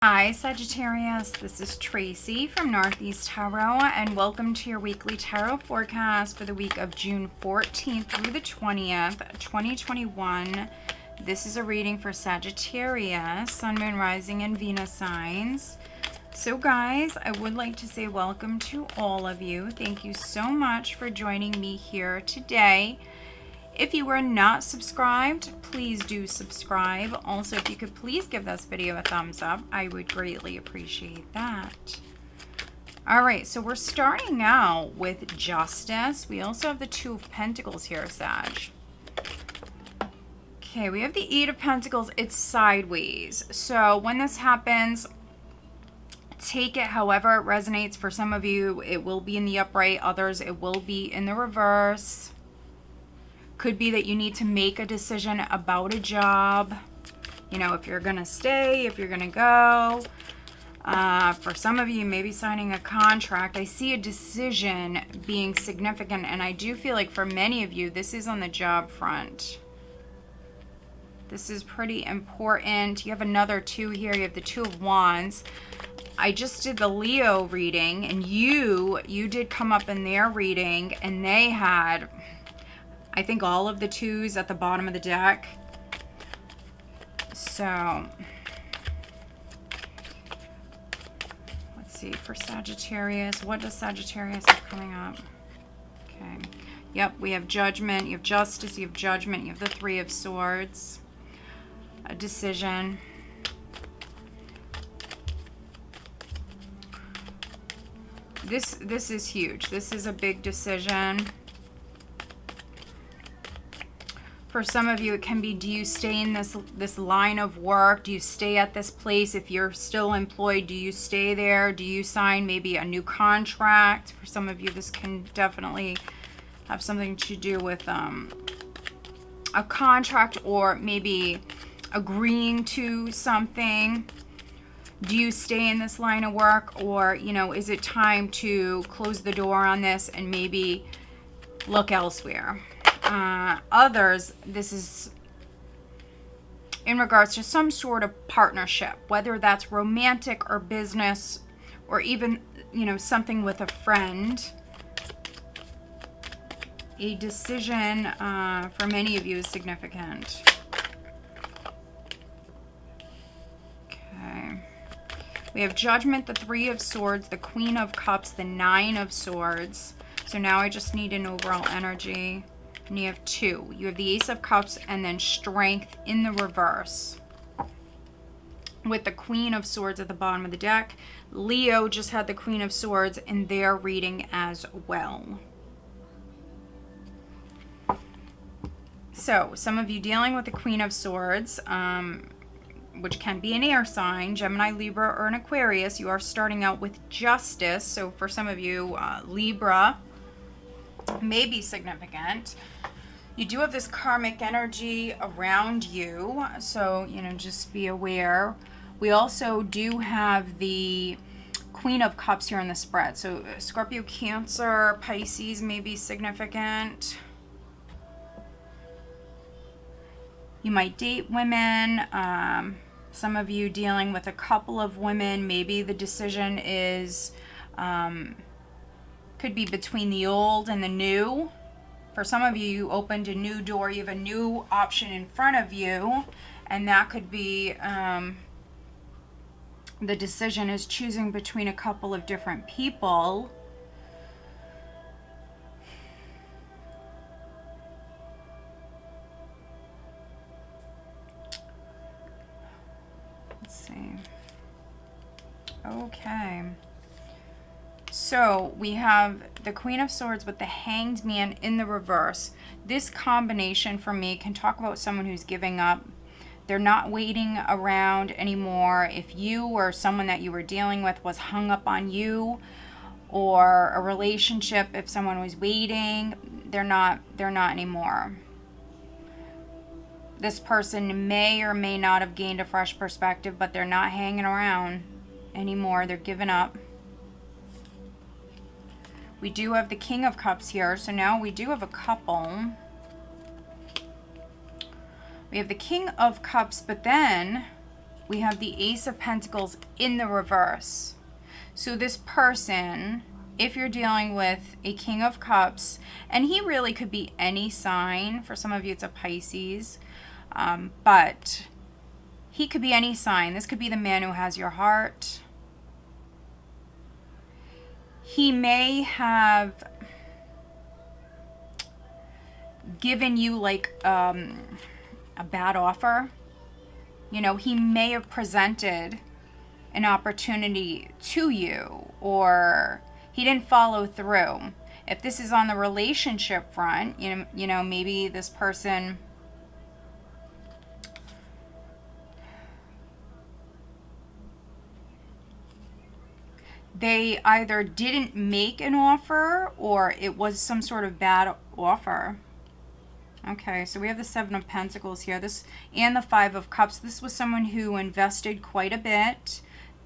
Hi Sagittarius, this is Tracy from Northeast Tarot and welcome to your weekly tarot forecast for the week of June 14th through the 20th, 2021. This is a reading for Sagittarius, Sun, Moon, Rising, and Venus signs. So guys, I would like to say welcome to all of you. Thank you so much for joining me here today. If you are not subscribed, please do subscribe. Also, if you could please give this video a thumbs up, I would greatly appreciate that. All right, so we're starting out with Justice. We also have the Two of Pentacles here, Sag. Okay, we have the Eight of Pentacles. It's sideways. So when this happens, take it however it resonates. For some of you, it will be in the upright. Others, it will be in the reverse. Could be that you need to make a decision about a job. You know, if you're going to stay, if you're going to go. For some of you, maybe signing a contract. I see a decision being significant, and I do feel like for many of you, this is on the job front. This is pretty important. You have another two here. You have the Two of Wands. I just did the Leo reading, and you did come up in their reading, and they had, I think, all of the twos at the bottom of the deck. So let's see, for Sagittarius, what does Sagittarius have coming up? Okay. Yep, we have Judgment, you have Justice, you have Judgment, you have the Three of Swords, a decision. This is huge. This is a big decision. For some of you, it can be, do you stay in this line of work? Do you stay at this place? If you're still employed, do you stay there? Do you sign maybe a new contract? For some of you, this can definitely have something to do with a contract, or maybe agreeing to something. Do you stay in this line of work, or, you know, is it time to close the door on this and maybe look elsewhere? Others, this is in regards to some sort of partnership, whether that's romantic or business, or even, you know, something with a friend. A decision for many of you is significant. Okay. We have Judgment, the Three of Swords, the Queen of Cups, the Nine of Swords. So now I just need an overall energy. And you have two. You have the Ace of Cups and then Strength in the reverse, with the Queen of Swords at the bottom of the deck. Leo just had the Queen of Swords in their reading as well. So some of you dealing with the Queen of Swords, which can be an air sign, Gemini, Libra, or an Aquarius. You are starting out with Justice. So for some of you, Libra may be significant. You do have this karmic energy around you, so, you know, just be aware. We also do have the Queen of Cups here in the spread. So Scorpio, Cancer, Pisces may be significant. You might date women. Some of you dealing with a couple of women. Maybe the decision is could be between the old and the new. For some of you, you opened a new door. You have a new option in front of you, and that could be the decision is choosing between a couple of different people. Let's see. Okay. So we have the Queen of Swords with the Hanged Man in the reverse. This combination for me can talk about someone who's giving up. They're not waiting around anymore. If you or someone that you were dealing with was hung up on you, or a relationship, if someone was waiting, they're not anymore. This person may or may not have gained a fresh perspective, but they're not hanging around anymore. They're giving up. We do have the King of Cups here, so now we do have a couple. We have the King of Cups, but then we have the Ace of Pentacles in the reverse. So this person, if you're dealing with a King of Cups, and he really could be any sign. For some of you, it's a Pisces. But he could be any sign. This could be the man who has your heart. He may have given you like a bad offer. You know, he may have presented an opportunity to you, or he didn't follow through. If this is on the relationship front, you know, maybe this person they either didn't make an offer or it was some sort of bad offer. Okay, so we have the Seven of Pentacles here, this and the Five of Cups. This was someone who invested quite a bit.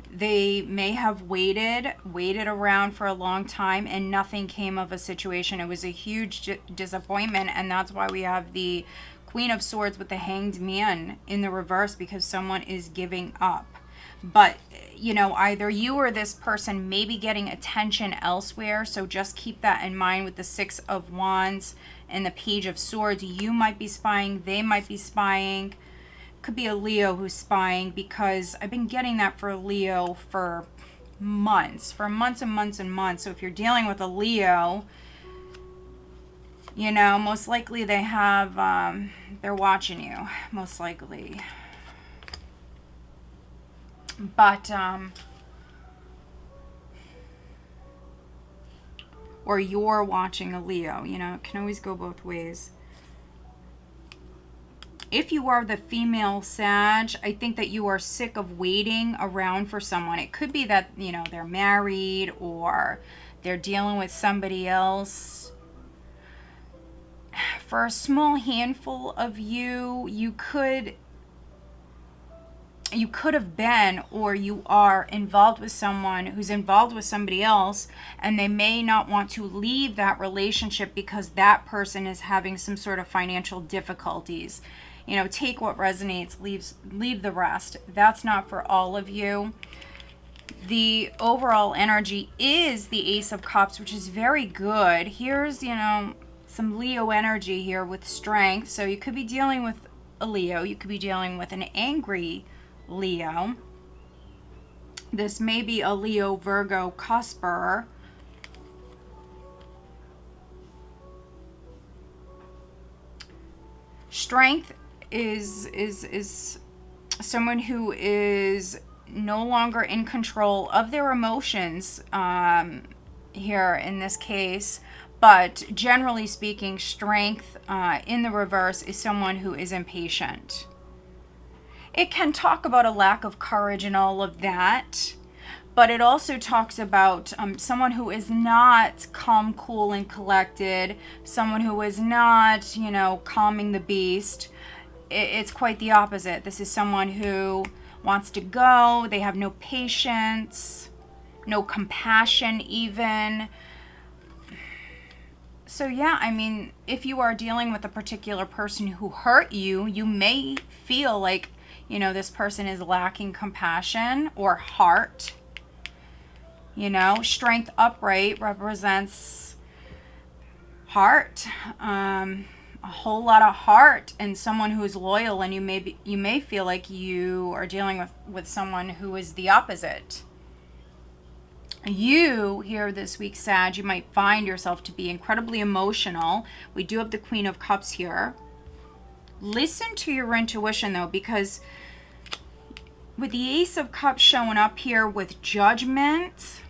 They may have waited around for a long time and nothing came of a situation. It was a huge disappointment, and that's why we have the Queen of Swords with the Hanged Man in the reverse, because someone is giving up. But, you know, either you or this person may be getting attention elsewhere, so just keep that in mind with the Six of Wands and the Page of Swords. You might be spying, they might be spying. Could be a Leo who's spying, because I've been getting that for a Leo for months and months and months. So if you're dealing with a Leo, you know, most likely they have, they're watching you, most likely. But, or you're watching a Leo, you know, it can always go both ways. If you are the female Sag, I think that you are sick of waiting around for someone. It could be that, you know, they're married or they're dealing with somebody else. For a small handful of you, you could have been, or you are involved with someone who's involved with somebody else, and they may not want to leave that relationship because that person is having some sort of financial difficulties. You know, take what resonates, leave the rest. That's not for all of you. The overall energy is the Ace of Cups, which is very good. Here's, you know, some Leo energy here with strength. So you could be dealing with a Leo. You could be dealing with an angry Leo. This may be a Leo, Virgo, cusper. Strength is someone who is no longer in control of their emotions here in this case. But generally speaking, strength in the reverse is someone who is impatient. It can talk about a lack of courage and all of that, but it also talks about someone who is not calm, cool, and collected, someone who is not, you know, calming the beast. It's quite the opposite. This is someone who wants to go. They have no patience, no compassion even. So yeah, I mean, if you are dealing with a particular person who hurt you, you may feel like, you know, this person is lacking compassion or heart. You know, strength upright represents heart, a whole lot of heart, and someone who is loyal. And you may feel like you are dealing with someone who is the opposite. You here this week, Sag, you might find yourself to be incredibly emotional. We do have the Queen of Cups here. Listen to your intuition though, because with the Ace of Cups showing up here with Judgment,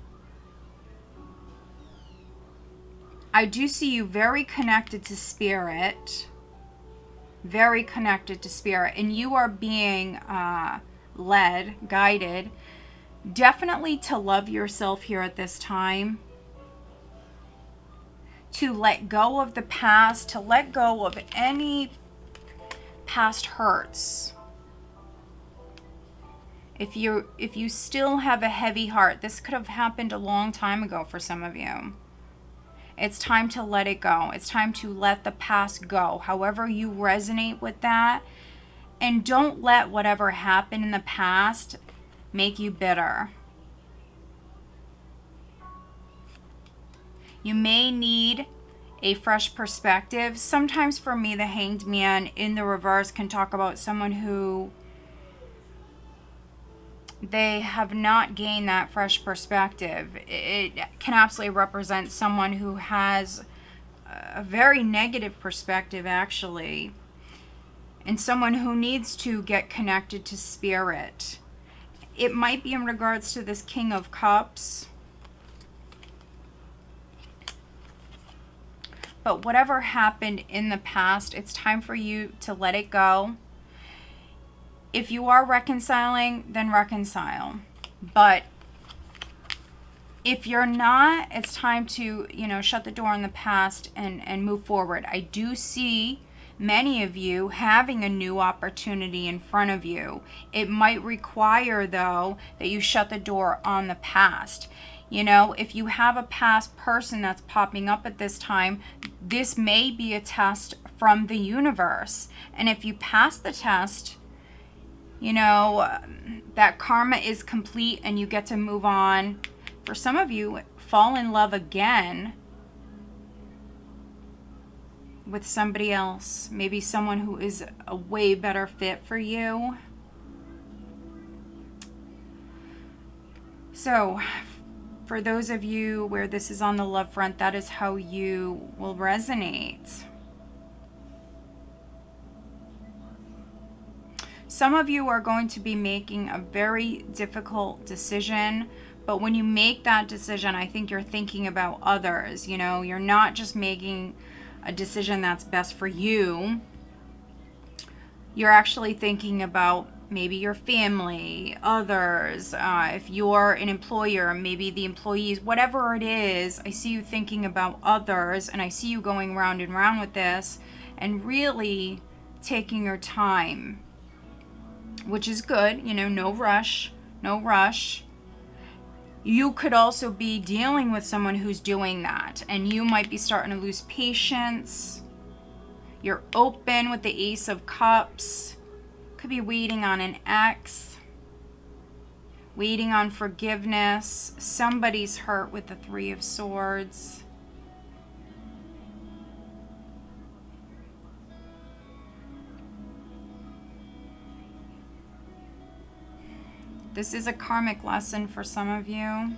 I do see you very connected to spirit. Very connected to spirit. And you are being led, guided, definitely to love yourself here at this time. To let go of the past, to let go of any past hurts. If you still have a heavy heart, this could have happened a long time ago for some of you. It's time to let it go. It's time to let the past go. However you resonate with that, And don't let whatever happened in the past make you bitter. You may need a fresh perspective. Sometimes for me, the Hanged Man in the reverse can talk about someone who they have not gained that fresh perspective. It can absolutely represent someone who has a very negative perspective, actually, and someone who needs to get connected to spirit. It might be in regards to this King of Cups. But whatever happened in the past, it's time for you to let it go. If you are reconciling, then reconcile. But if you're not, it's time to, shut the door on the past and move forward. I do see many of you having a new opportunity in front of you. It might require, though, that you shut the door on the past. If you have a past person that's popping up at this time, this may be a test from the universe. And if you pass the test, that karma is complete and you get to move on. For some of you, fall in love again with somebody else. Maybe someone who is a way better fit for you. So, for those of you where this is on the love front, that is how you will resonate. Some of you are going to be making a very difficult decision, but when you make that decision, I think you're thinking about others. You're not just making a decision that's best for you. You're actually thinking about maybe your family, others. If you're an employer, maybe the employees, whatever it is, I see you thinking about others, and I see you going round and round with this and really taking your time, which is good. No rush, no rush. You could also be dealing with someone who's doing that, and you might be starting to lose patience. You're open with the Ace of Cups. Could be waiting on an ex, waiting on forgiveness. Somebody's hurt with the Three of Swords. This is a karmic lesson for some of you.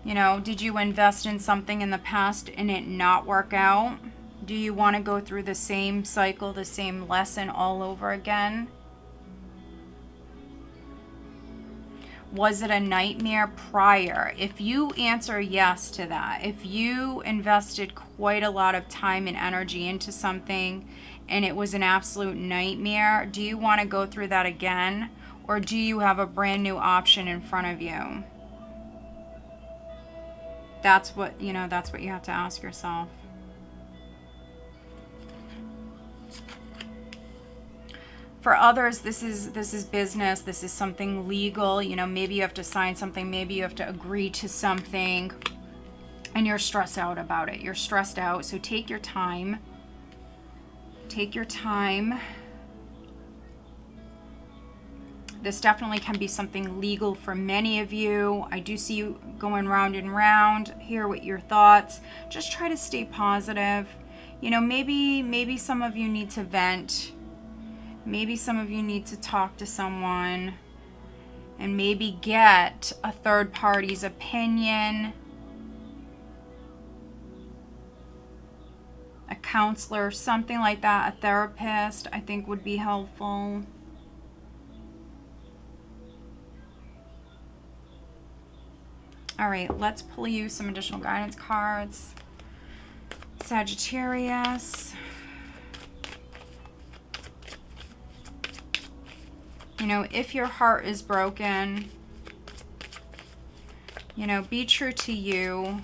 Did you invest in something in the past and it not work out? Do you want to go through the same cycle, the same lesson all over again? Was it a nightmare prior? If you answer yes to that, if you invested quite a lot of time and energy into something and it was an absolute nightmare, do you want to go through that again? Or do you have a brand new option in front of you? That's what you have to ask yourself. For others, this is business. This is something legal. Maybe you have to sign something. Maybe you have to agree to something. And you're stressed out about it. You're stressed out. So take your time. Take your time. This definitely can be something legal for many of you. I do see you going round and round. Hear what your thoughts. Just try to stay positive. Maybe some of you need to vent. Maybe some of you need to talk to someone and maybe get a third party's opinion. A counselor, something like that, a therapist, I think would be helpful. All right, let's pull you some additional guidance cards. Sagittarius. If your heart is broken, be true to you.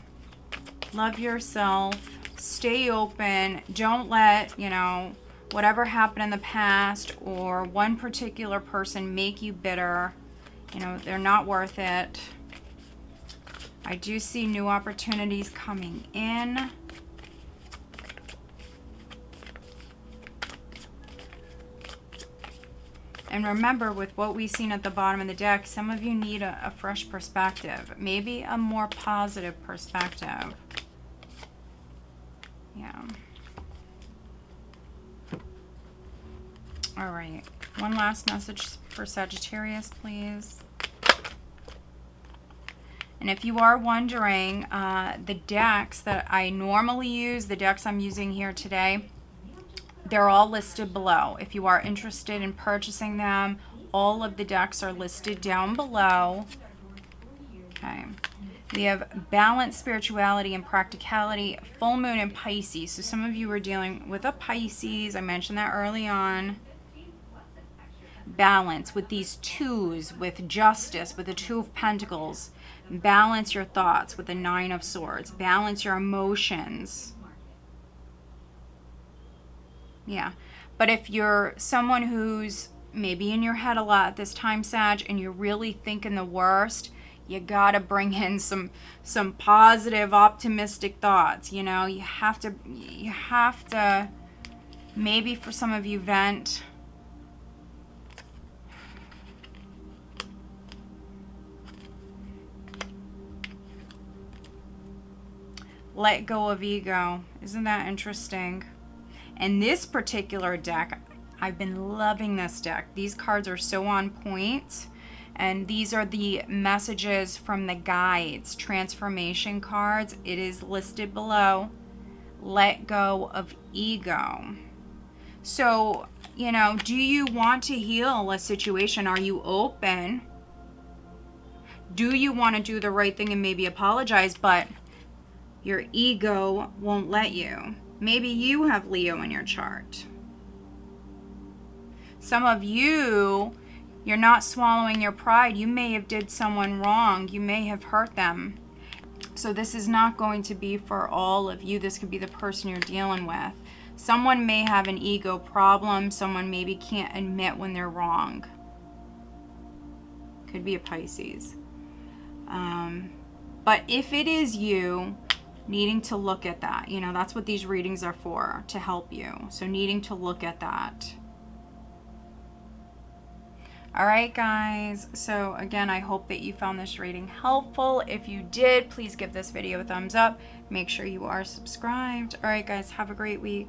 Love yourself. Stay open. Don't let, whatever happened in the past or one particular person make you bitter. They're not worth it. I do see new opportunities coming in. And remember, with what we've seen at the bottom of the deck, some of you need a fresh perspective. Maybe a more positive perspective. Yeah. All right. One last message for Sagittarius, please. And if you are wondering, the decks that I normally use, the decks I'm using here today, they're all listed below. If you are interested in purchasing them, all of the decks are listed down below. Okay. We have balance, spirituality, and practicality, full moon in Pisces. So some of you are dealing with a Pisces. I mentioned that early on. Balance with these twos, with justice, with the Two of Pentacles. Balance your thoughts with the Nine of Swords. Balance your emotions. Yeah. But if you're someone who's maybe in your head a lot at this time, Sag, and you're really thinking the worst, you gotta bring in some positive, optimistic thoughts. You know, you have to maybe for some of you vent. Let go of ego. Isn't that interesting? And this particular deck, I've been loving this deck. These cards are so on point. And these are the messages from the guides, transformation cards. It is listed below. Let go of ego. So, you know, do you want to heal a situation? Are you open? Do you want to do the right thing and maybe apologize, but your ego won't let you? Maybe you have Leo in your chart. Some of you, you're not swallowing your pride. You may have did someone wrong. You may have hurt them. So this is not going to be for all of you. This could be the person you're dealing with. Someone may have an ego problem. Someone maybe can't admit when they're wrong. Could be a Pisces. But if it is you, needing to look at that, you know, that's what these readings are for, to help you. So needing to look at that. All right, guys. So again, I hope that you found this reading helpful. If you did, please give this video a thumbs up. Make sure you are subscribed. All right, guys, have a great week.